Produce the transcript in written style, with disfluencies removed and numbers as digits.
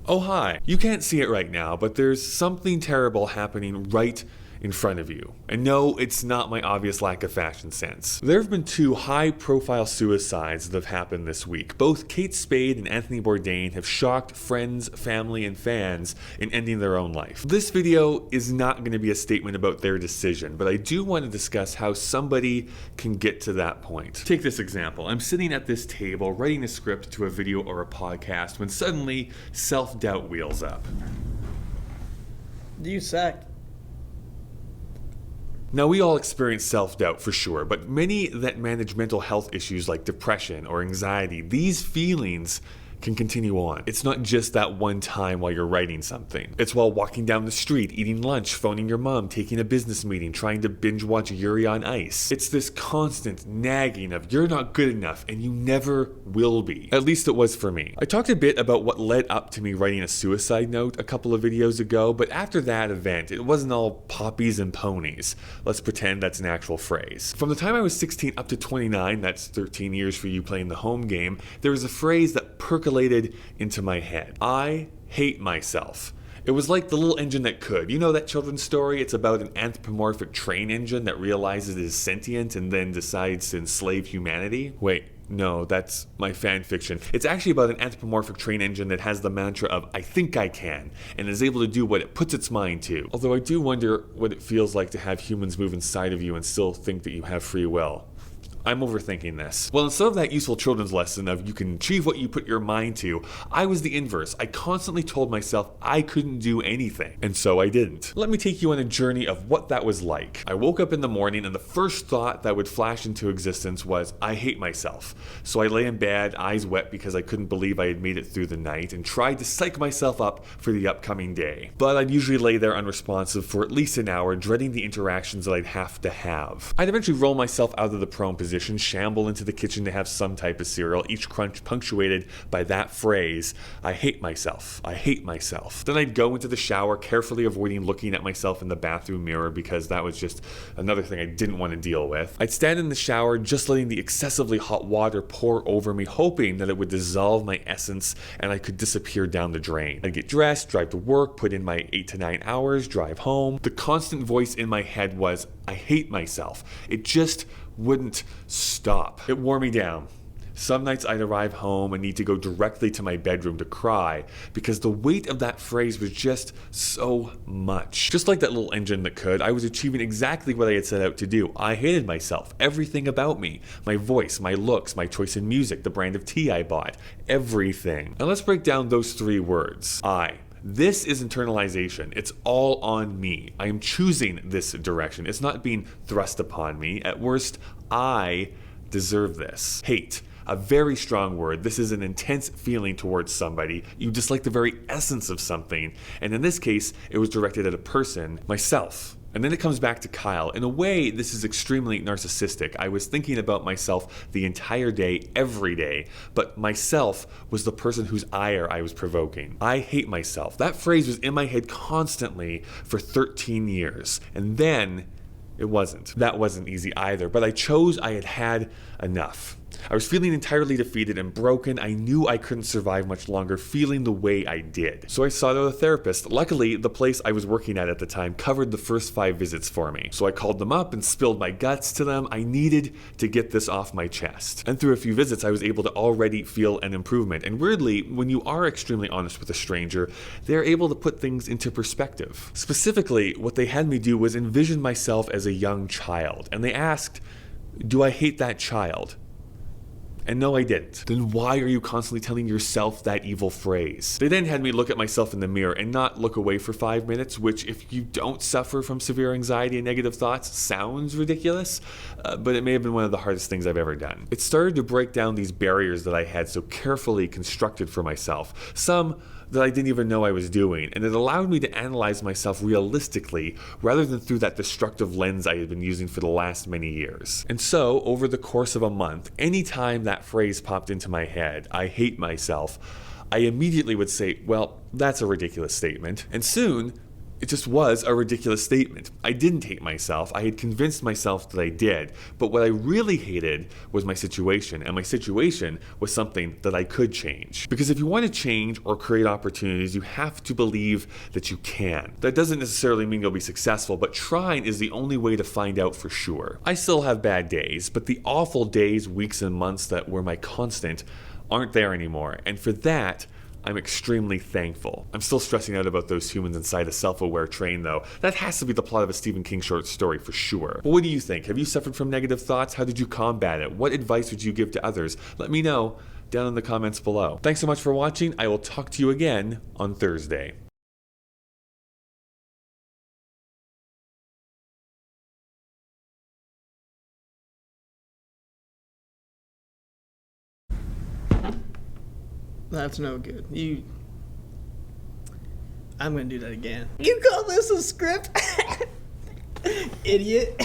Oh hi, you can't see it right now, but there's something terrible happening right in front of you. And no, it's not my obvious lack of fashion sense. There have been two high-profile suicides that have happened this week. Both Kate Spade and Anthony Bourdain have shocked friends, family, and fans in ending their own life. This video is not going to be a statement about their decision, but I do want to discuss how somebody can get to that point. Take this example. I'm sitting at this table writing a script to a video or a podcast when suddenly self-doubt wheels up. You suck. Now, we all experience self-doubt for sure, but many that manage mental health issues like depression or anxiety, these feelings can continue on. It's not just that one time while you're writing something. It's while walking down the street, eating lunch, phoning your mom, taking a business meeting, trying to binge watch Yuri on Ice. It's this constant nagging of you're not good enough and you never will be. At least it was for me. I talked a bit about what led up to me writing a suicide note a couple of videos ago, but after that event, it wasn't all poppies and ponies. Let's pretend that's an actual phrase. From the time I was 16 up to 29, that's 13 years for you playing the home game, there was a phrase that percolated into my head. I hate myself. It was like the little engine that could. You know that children's story? It's about an anthropomorphic train engine that realizes it is sentient and then decides to enslave humanity. Wait, no, that's my fan fiction. It's actually about an anthropomorphic train engine that has the mantra of I think I can and is able to do what it puts its mind to. Although I do wonder what it feels like to have humans move inside of you and still think that you have free will. I'm overthinking this. Well, instead of that useful children's lesson of you can achieve what you put your mind to, I was the inverse. I constantly told myself I couldn't do anything, and so I didn't. Let me take you on a journey of what that was like. I woke up in the morning and the first thought that would flash into existence was, I hate myself. So I lay in bed, eyes wet because I couldn't believe I had made it through the night, and tried to psych myself up for the upcoming day. But I'd usually lay there unresponsive for at least an hour, dreading the interactions that I'd have to have. I'd eventually roll myself out of the prone position, shamble into the kitchen to have some type of cereal, each crunch punctuated by that phrase, I hate myself, I hate myself. Then I'd go into the shower, carefully avoiding looking at myself in the bathroom mirror because that was just another thing I didn't want to deal with. I'd stand in the shower, just letting the excessively hot water pour over me, hoping that it would dissolve my essence and I could disappear down the drain. I'd get dressed, drive to work, put in my 8 to 9 hours, drive home. The constant voice in my head was, I hate myself. It just wouldn't stop. It wore me down. Some nights I'd arrive home and need to go directly to my bedroom to cry because the weight of that phrase was just so much. Just like that little engine that could, I was achieving exactly what I had set out to do. I hated myself, everything about me, my voice, my looks, my choice in music, the brand of tea I bought, everything. Now let's break down those 3 words. This is internalization. It's all on me. I am choosing this direction. It's not being thrust upon me. At worst, I deserve this. Hate. A very strong word. This is an intense feeling towards somebody. You dislike the very essence of something. And in this case, it was directed at a person, myself. And then it comes back to Kyle. In a way, this is extremely narcissistic. I was thinking about myself the entire day, every day, but myself was the person whose ire I was provoking. I hate myself. That phrase was in my head constantly for 13 years. And then it wasn't. That wasn't easy either, but I chose I had had enough. I was feeling entirely defeated and broken. I knew I couldn't survive much longer feeling the way I did. So I sought out a therapist. Luckily, the place I was working at the time covered the first 5 visits for me. So I called them up and spilled my guts to them. I needed to get this off my chest. And through a few visits, I was able to already feel an improvement. And weirdly, when you are extremely honest with a stranger, they're able to put things into perspective. Specifically, what they had me do was envision myself as a young child. And they asked, do I hate that child? And no, I didn't. Then why are you constantly telling yourself that evil phrase? They then had me look at myself in the mirror and not look away for 5 minutes, which if you don't suffer from severe anxiety and negative thoughts, sounds ridiculous, but it may have been one of the hardest things I've ever done. It started to break down these barriers that I had so carefully constructed for myself. Some that I didn't even know I was doing, and it allowed me to analyze myself realistically rather than through that destructive lens I had been using for the last many years. And so, over the course of a month, anytime that phrase popped into my head, I hate myself, I immediately would say, well, that's a ridiculous statement. And soon, It just was a ridiculous statement. I didn't hate myself. I had convinced myself that I did. But what I really hated was my situation, and my situation was something that I could change. Because if you want to change or create opportunities, you have to believe that you can. That doesn't necessarily mean you'll be successful, but trying is the only way to find out for sure. I still have bad days, but the awful days, weeks, and months that were my constant aren't there anymore. And for that, I'm extremely thankful. I'm still stressing out about those humans inside a self-aware train though. That has to be the plot of a Stephen King short story for sure. But what do you think? Have you suffered from negative thoughts? How did you combat it? What advice would you give to others? Let me know down in the comments below. Thanks so much for watching. I will talk to you again on Thursday. That's no good. I'm gonna do that again. You call this a script? Idiot.